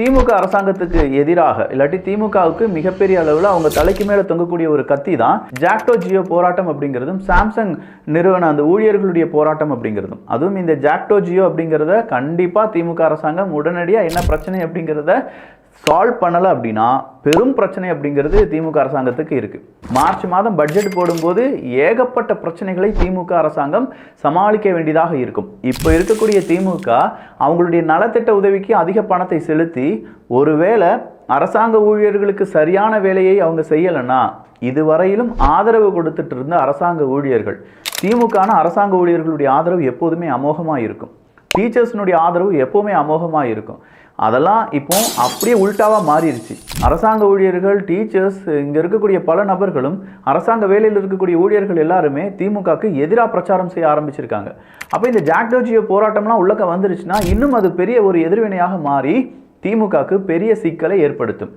திமுக அரசாங்கத்துக்கு எதிராக இல்லாட்டி திமுகவுக்கு மிகப்பெரிய அளவில் அவங்க தலைக்கு மேலே தொங்கக்கூடிய ஒரு கத்தி தான் ஜாக்டோ ஜியோ போராட்டம் அப்படிங்கிறதும் சாம்சங் நிறுவன அந்த ஊழியர்களுடைய போராட்டம் அப்படிங்கிறதும். அதுவும் இந்த ஜாக்டோ ஜியோ அப்படிங்கிறத கண்டிப்பாக திமுக அரசாங்கம் உடனடியாக என்ன பிரச்சனை அப்படிங்கிறத சால்வ் பண்ணலை அப்படின்னா பெரும் பிரச்சனை அப்படிங்கிறது திமுக அரசாங்கத்துக்கு இருக்குது. மார்ச் மாதம் பட்ஜெட் போடும்போது ஏகப்பட்ட பிரச்சனைகளை திமுக அரசாங்கம் சமாளிக்க வேண்டியதாக இருக்கும். இப்போ இருக்கக்கூடிய திமுக அவங்களுடைய நலத்திட்ட உதவிக்கு அதிக பணத்தை செலுத்தி ஒருவேளை அரசாங்க ஊழியர்களுக்கு சரியான வேலையை அவங்க செய்யலைன்னா இதுவரையிலும் ஆதரவு கொடுத்துட்டு இருந்த அரசாங்க ஊழியர்கள் திமுக அரசாங்க ஊழியர்களுடைய ஆதரவு எப்போதுமே அமோகமாக இருக்கும். டீச்சர்ஸ்னுடைய ஆதரவு எப்போவுமே அமோகமாக இருக்கும். அதெல்லாம் இப்போ அப்படியே உல்டாவாக மாறிடுச்சு. அரசாங்க ஊழியர்கள், டீச்சர்ஸ், இங்கே இருக்கக்கூடிய பல நபர்களும் அரசாங்க வேலையில் இருக்கக்கூடிய ஊழியர்கள் எல்லாருமே திமுகவுக்கு எதிராக பிரச்சாரம் செய்ய ஆரம்பிச்சிருக்காங்க. அப்போ இந்த ஜாக்டோ ஜியோ போராட்டம்லாம் உள்ளக்க வந்துருச்சுன்னா இன்னும் அது பெரிய ஒரு எதிர்வினையாக மாறி திமுகவுக்கு பெரிய சிக்கலை ஏற்படுத்தும்.